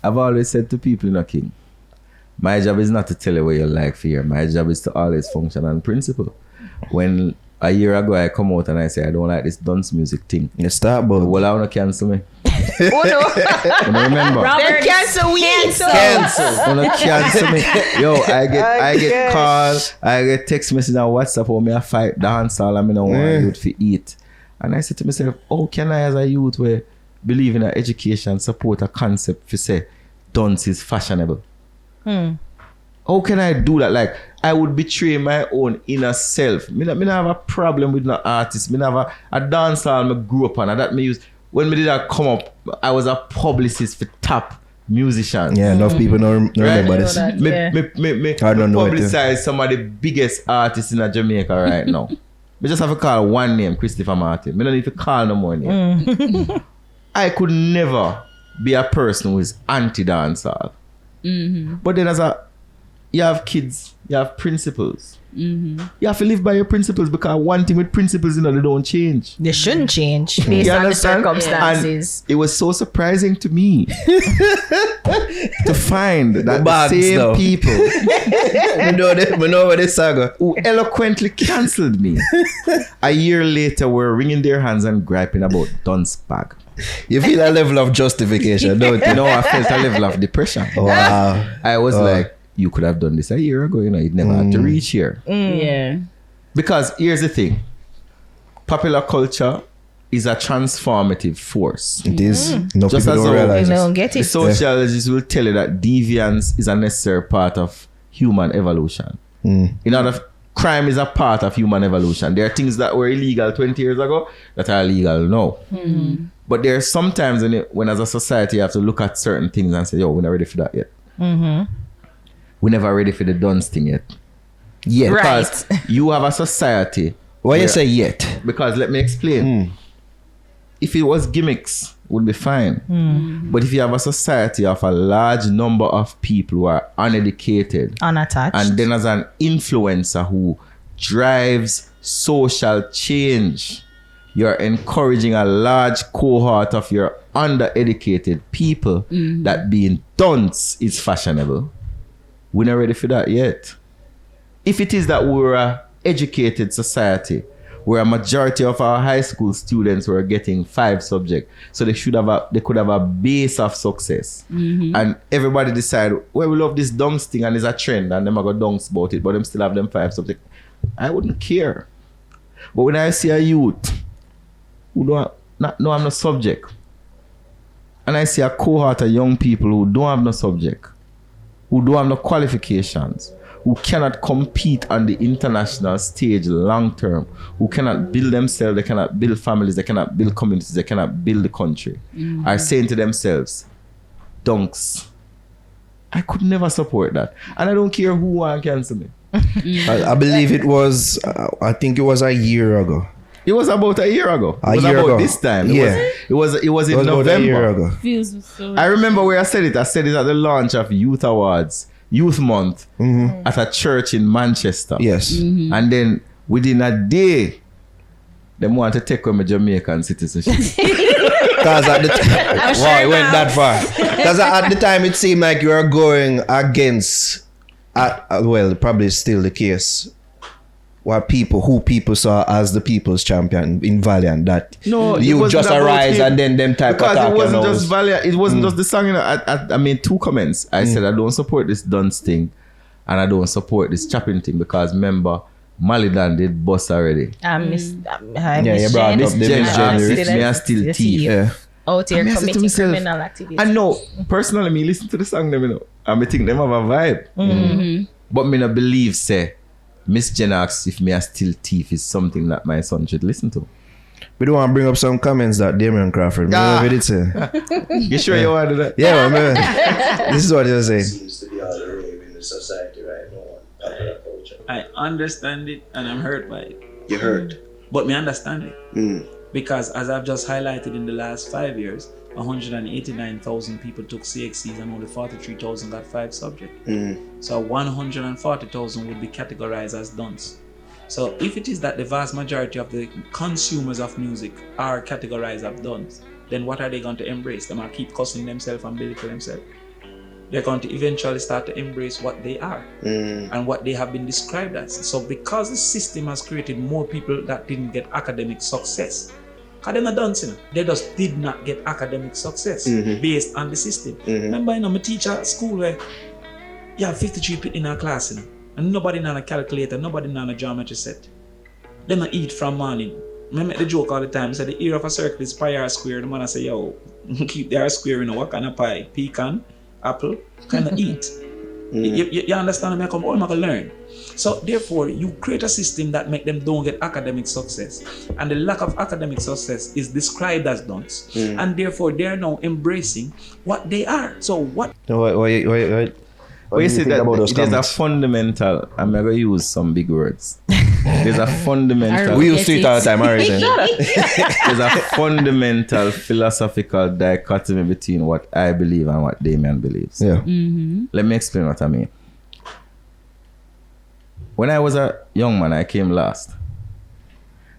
I've always said to people, King, my job is not to tell you what you like for here. My job is to always function on principle. When a year ago I come out and I say I don't like this dance music thing, You start, but well, I want to cancel me. Oh no. You remember? Robert, cancel we. I want to cancel me. Yo, I get call, I get text message on WhatsApp or me a fight dance all and I don't want youth to eat. And I said to myself, how can I as a youth where believe in education support a concept for say dance is fashionable? How can I do that? Like, I would betray my own inner self. Me not have a problem with no artist. Me not have a dance hall I grew up on. And that me use, when me did that come up, I was a publicist for top musicians. yeah, enough people know remember this. Me I don't know it, publicize some of the biggest artists in Jamaica right now. Me just have to call one name, Christopher Martin. Me don't need to call no more name. I could never be a person who is anti-dancehall. But then you have kids, you have principles. You have to live by your principles because one thing with principles, they don't change. They shouldn't change based You on the understand? circumstances. And it was so surprising to me to find that the same though. people we know what this saga. who eloquently cancelled me a year later were wringing their hands and griping about dunce bag. You feel a level of justification, don't you? No, I felt a level of depression. Wow. I was like, you could have done this a year ago, you'd never had to reach here. Yeah. Because here's the thing. Popular culture is a transformative force. It is. No Just people as don't though realize They this. don't get The it. sociologists will tell you that deviance is a necessary part of human evolution. In other crime is a part of human evolution. There are things that were illegal 20 years ago that are legal now. But there are sometimes when as a society you have to look at certain things and say, yo, we're not ready for that yet. We're never ready for the dance thing yet. Yet. Because you have a society. Why you where- say yet? Because let me explain. If it was gimmicks, would be fine. But if you have a society of a large number of people who are uneducated, Unattached. and then as an influencer who drives social change, you're encouraging a large cohort of your undereducated people that being dunce is fashionable. We're not ready for that yet. If it is that we're a educated society where a majority of our high school students were getting 5 subjects, so they could have a base of success, and everybody decide, well, we love this dunce thing and it's a trend and them are gonna dunce about it, but them still have them 5 subjects. I wouldn't care. But when I see a youth who don't have no subject, and I see a cohort of young people who don't have no subject, who don't have no qualifications, who cannot compete on the international stage long term, who cannot build themselves, they cannot build families, they cannot build communities, they cannot build the country, are saying to themselves, dunks. I could never support that. And I don't care who want to cancel me. I believe it was, I think it was a year ago. It was about a year ago. A It was year about ago. this time. Yeah. It was in It was about November. a year ago. Feels so. I remember where I said it. I said it at the launch of Youth Awards, Youth Month, at a church in Manchester. Yes. And then within a day, they want to take away my Jamaican citizenship. Because at the time, wow, it went that far. Because at the time, it seemed like you were going against, well, probably still the case, who people saw as the people's champion in Valiant. That No, it you wasn't just about arise him. and then them type Because attack it wasn't your just nose. Valiant. It wasn't just the song. You know, I made 2 comments. I said I don't support this dance thing, and I don't support this chopping thing because remember, Malidan did bust already. I miss. Yeah, you brought up Miss the Jen Miss asked Jen. if me a still thief. Yeah. Out here I mean, I said to committing myself, criminal activities. I know personally, me listen to the song them, you know, and me think them have a vibe. But me not believe say Miss Jen asks if me a still thief is something that my son should listen to. We don't want to bring up some comments that Damion Crawford. Ah. What did it say? You sure you want to do that? Yeah, man. This is what he was saying. Seems to be all the rave in the society right now on popular culture. I understand it and I'm hurt by it. You heard? But me understand it. Because as I've just highlighted in the last 5 years, 189,000 people took CXCs and only 43,000 got 5 subjects. So 140,000 would be categorized as dunce. So if it is that the vast majority of the consumers of music are categorized as dunce, then what are they going to embrace? Them are keep cussing themselves and belittle themselves. they're going to eventually start to embrace what they are and what they have been described as. So because the system has created more people that didn't get academic success, because they're not dancing, they just did not get academic success based on the system. Remember, you know, my teacher at school where you have 53 people in our class, you know, and nobody on a calculator, nobody on a geometry set. They don't eat from morning. I make the joke all the time. So the area of a circle is pi r square. The man I say, yo, keep the r square, you know, what kind of pie? Pecan, apple, kind of eat. You understand? I come, oh, I'm going to learn. So therefore, you create a system that make them don't get academic success. And the lack of academic success is described as dunce. And therefore, they are now embracing what they are. So what? But you see that there's a fundamental, I'm going to use some big words. There's a fundamental... We use it all the time, already. There's a fundamental philosophical dichotomy between what I believe and what Damion believes. Yeah. Let me explain what I mean. When I was a young man, I came last.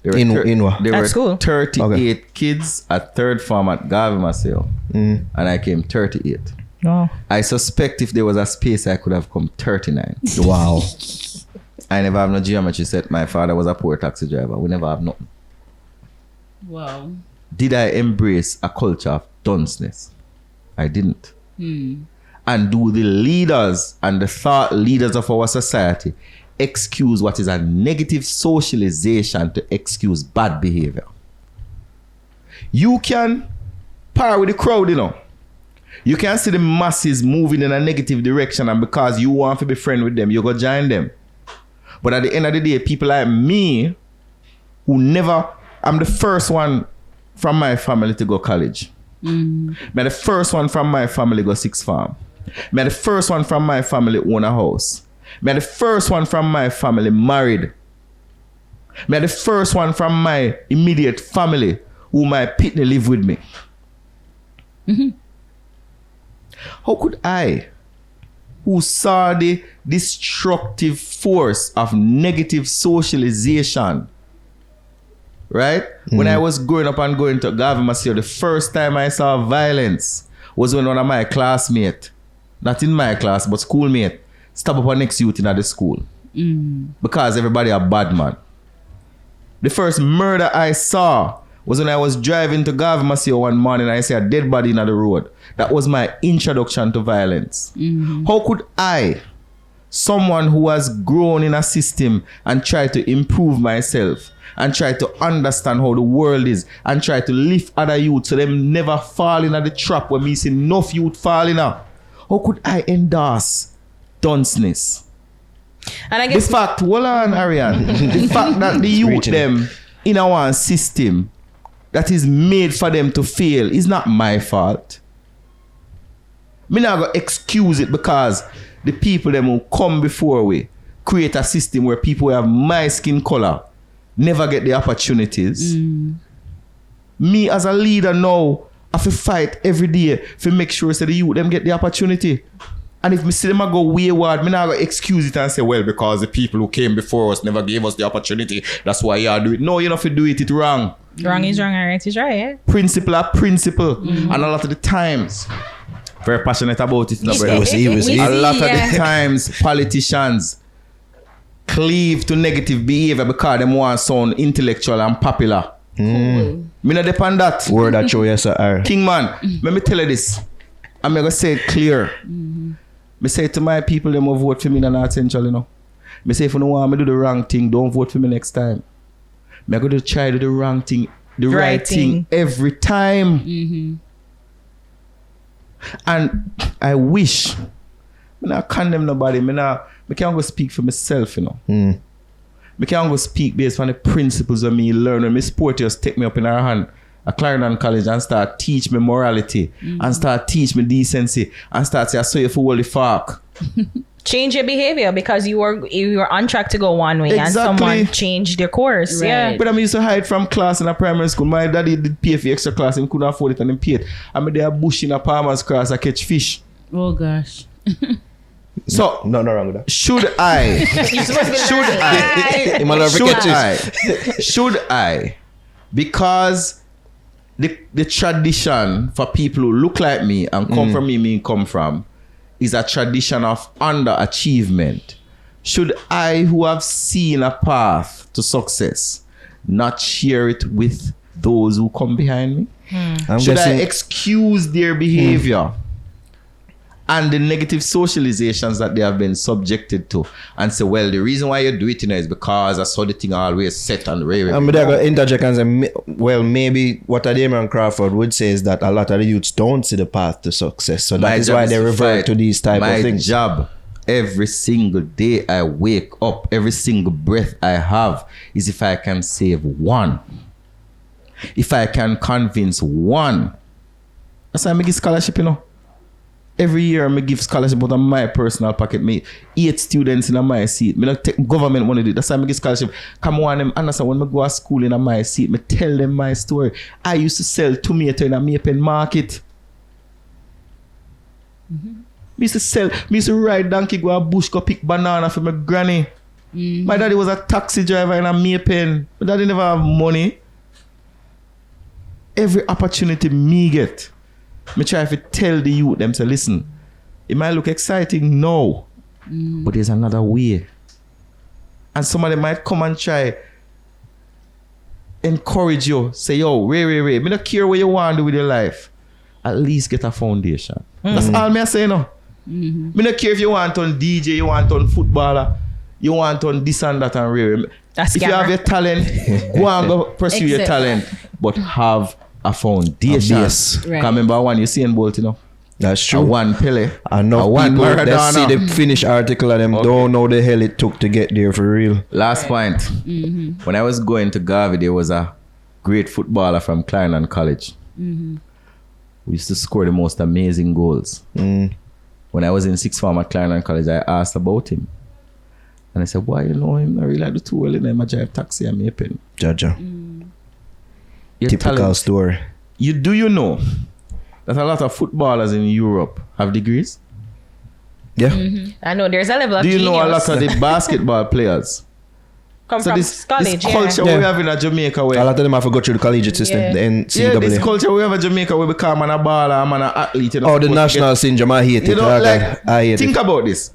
There At school? were 38 kids at third form at Garvey Maceo. And I came 38. Oh. I suspect if there was a space, I could have come 39. Wow. I never have no geometry set. My father was a poor taxi driver. We never have nothing. Wow. Did I embrace a culture of dunceness? I didn't. And do the leaders and the thought leaders of our society excuse what is a negative socialization to excuse bad behavior? You can par with the crowd, you know. You can see the masses moving in a negative direction, and because you want to be friends with them, you go join them. But at the end of the day, people like me, who never, I'm the first one from my family to go college. I'm the first one from my family go sixth farm. I'm the first one from my family own a house. I'm the first one from my family married. I'm the first one from my immediate family who my pitney live with me. How could I, who saw the destructive force of negative socialization, right? When I was growing up and going to Garvey Maceo, the first time I saw violence was when one of my classmates, not in my class, but schoolmate, stab up a next youth in the school. Because everybody a bad man. The first murder I saw was when I was driving to Garvey Maceo one morning and I saw a dead body in the road. That was my introduction to violence. How could I, someone who has grown in a system and try to improve myself and try to understand how the world is and try to lift other youth so them never fall into the trap where me see enough youth falling out, how could I endorse dunceness? And I guess the fact, hold on, Ariane, the fact that the youth them in our system that is made for them to fail is not my fault. Me not gonna excuse it because the people them who come before we create a system where people who have my skin color never get the opportunities. Me as a leader now have to fight every day to make sure that the youth them get the opportunity. And if me see them go wayward, me not gonna excuse it and say, well, because the people who came before us never gave us the opportunity, that's why you do it. No, you don't have to do it wrong. Wrong is wrong and right is right, yeah? Principle are principle. And a lot of the times, very passionate about it. No, brother. A lot of the times, politicians cleave to negative behavior because they want to sound intellectual and popular. Me not depend that. Word that show yes, sir. King man, let me tell you this. I'm going to say it clear. Me say to my people, they will vote for me and not essential, you know. Me say if you don't want me to do the wrong thing, don't vote for me next time. I'm going to try to do the wrong thing, the right thing every time. And I wish, I not condemn nobody, I can't go speak for myself, you know. I can't go speak based on the principles of me learn. When my sport just take me up in our hand at Clarendon College and start teach me morality and start teach me decency and start say, I saw you for all the fuck. Change your behavior because you were on track to go one way and someone changed their course. Right. Yeah. But I used to hide from class in a primary school. My daddy did pay for extra class. He couldn't afford it and he paid. I'm there bush in a Palmer's Cross. I catch fish. Oh gosh. So no wrong with that. Should I because the tradition for people who look like me and come from me come from is a tradition of underachievement. Should I, who have seen a path to success, not share it with those who come behind me? Should I excuse their behavior and the negative socializations that they have been subjected to and say, well, the reason why you do it is because I saw the thing always set and rare. I'm going to interject and say, well, maybe what Damion Crawford would say is that a lot of the youths don't see the path to success. So that is why they revert to these type of things. My job, every single day I wake up, every single breath I have, is if I can save one. If I can convince one. That's why I give scholarship, you know. Every year I give scholarship out of my personal pocket. Me 8 students in my seat. Me not take government money to do it. That's why I give scholarship. Come on, them understand when I go to school in my seat, me tell them my story. I used to sell tomato in a Mapen market. Me used to ride donkey, go a bush, go pick banana for my granny. My daddy was a taxi driver in a Mapen. My daddy never have money. Every opportunity me get, me try to tell the youth them to listen. It might look exciting now, but there's another way. And somebody might come and try encourage you, say, yo, Ray, me don't care what you want to do with your life. At least get a foundation. That's all me I say, no. Me don't care if you want on DJ, you want on footballer, you want on this and that and Ray. If you have your talent, go and go pursue your talent, but have a foundation. Yes. Right. Remember one you see in Bolt, you know? That's true. A one Pele. I know one people Maradona. that see the finished article and them don't know the hell it took to get there for real. Last point. When I was going to Garvey, there was a great footballer from Clarendon College. We used to score the most amazing goals. When I was in sixth form at Clarendon College, I asked about him. And I said, why you know him? I really do too well in him. I drive taxi and Mapen. Jaja. Typical talent. Story. Do you know that a lot of footballers in Europe have degrees? Yeah. I know there's a level of Do you genius. know a lot of the basketball players come from college? This culture we have in Jamaica where a lot of them have to go through the collegiate system, the NCAA. Yeah, this culture we have in Jamaica where become a baller, I'm an athlete. You know, the national syndrome, I hate it. You know, I hate think it. about this.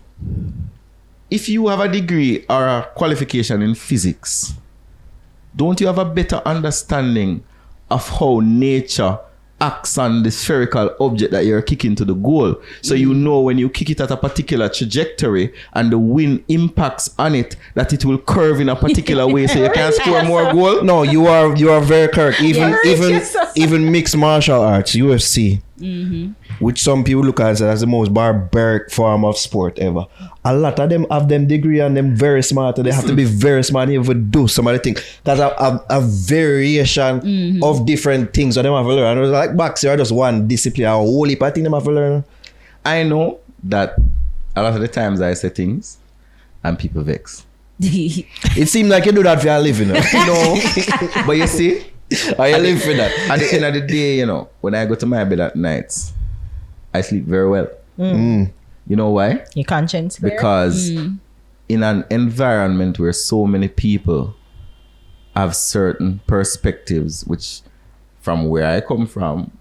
If you have a degree or a qualification in physics, don't you have a better understanding of how nature acts on the spherical object that you're kicking to the goal? So you know when you kick it at a particular trajectory and the wind impacts on it, that it will curve in a particular way so you can score more goal. No, you are very correct. Even mixed martial arts, UFC, which some people look at as the most barbaric form of sport ever. A lot of them have them degree and them very smart. They have to be very smart even do some of the things. Because a variation of different things that them have to learn. And it was like boxing or just one discipline. A whole heap of things them have to learn. I know that a lot of the times I say things and people vex. It seems like you do that for a living. No. But you see, I live for that. At the end of the day, you know, when I go to my bed at nights, I sleep very well. You know why? Your conscience. Because in an environment where so many people have certain perspectives, which from where I come from,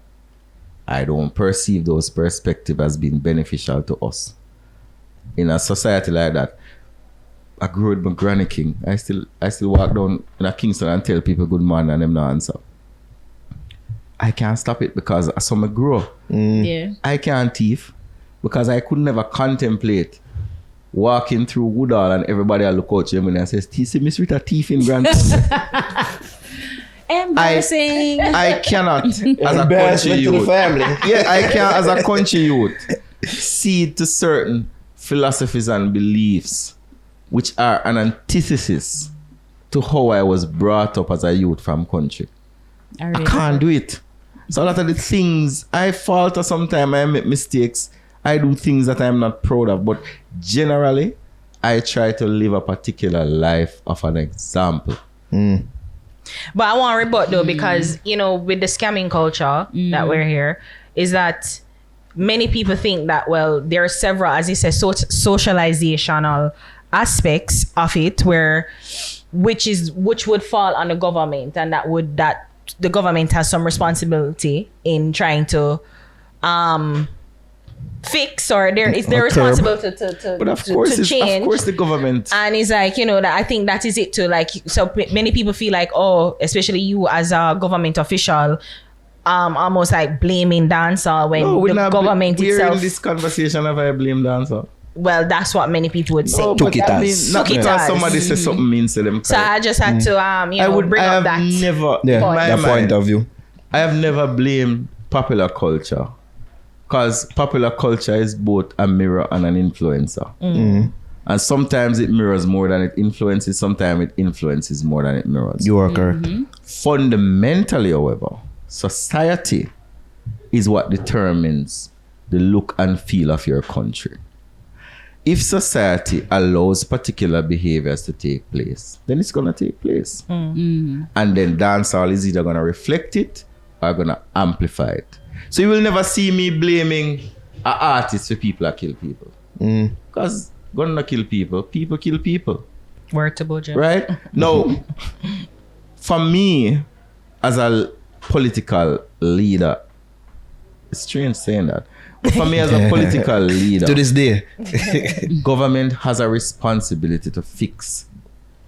I don't perceive those perspectives as being beneficial to us. In a society like that, I grew with my granny king. I still walk down in a Kingston and tell people good morning and them no answer. I can't stop it because I saw me grow. Yeah. I can't thief because I could never contemplate walking through Woodall and everybody I look out to me and says, see Miss Rita thief in Grant. Embarrassing. I cannot as a country youth. Yeah, I can as a country youth cede to certain philosophies and beliefs which are an antithesis to how I was brought up as a youth from country. I can't do it. So a lot of the things I falter sometimes, I make mistakes, I do things that I'm not proud of, but generally I try to live a particular life of an example. But I want to rebut though, because you know, with the scamming culture that we're here, is that many people think that, well, there are several, as you said, socializational aspects of it which would fall on the government, and that the government has some responsibility in trying to fix, or they're Or responsible to But of course, change. of course, the government. And it's like, that I think that is it too. Like, so many people feel like, oh, especially you as a government official, almost like blaming dancehall when the government we're itself. in this conversation of I blame dancehall. Well, that's what many people would say. No, Took but it I as. mean, not Took it because as. somebody says something means to them. So I just had to, bring I up that. have never, Yeah, in my that mind, point of view. I have never blamed popular culture, because popular culture is both a mirror and an influencer. And sometimes it mirrors more than it influences. Sometimes it influences more than it mirrors. You are correct. Fundamentally, however, society is what determines the look and feel of your country. If society allows particular behaviors to take place, then it's going to take place. And then dancehall is either going to reflect it or going to amplify it. So you will never see me blaming an artist for people that kill people. Because gonna kill people, people kill people. Word to Bojo. Right? Now, for me, as a political leader, it's strange saying that, but for me as a political leader, To this day. government has a responsibility to fix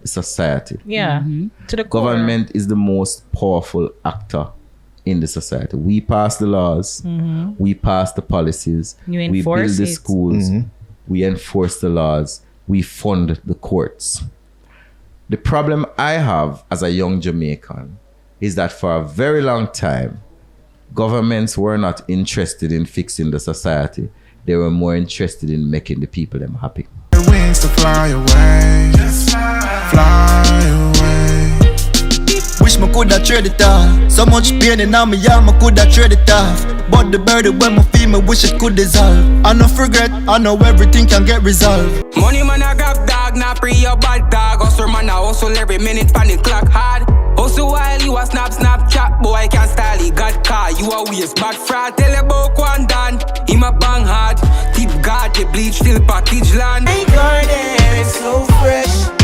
society. Yeah. To the core. Government is the most powerful actor in the society. We pass the laws, we pass the policies, You we build enforce the it. schools, we enforce the laws, we fund the courts. The problem I have as a young Jamaican is that for a very long time, governments were not interested in fixing the society. They were more interested in making the people them happy. Wings to fly away, fly away. Wish me coulda trade it off. So much pain in me, yeah, me coulda trade it off. But the burden when me feel, me wish it could dissolve. I no forget, I know everything can get resolved. Money man a grab dog, not free your bad dog. Hustle man a hustle every minute, pan the clock hard. Hustle while you a snap chat, boy can't style, he got car. You a waste bad fraud, tell about one done. Him a bang hard, tip guard, the bleach still package land. Garden, it's so fresh.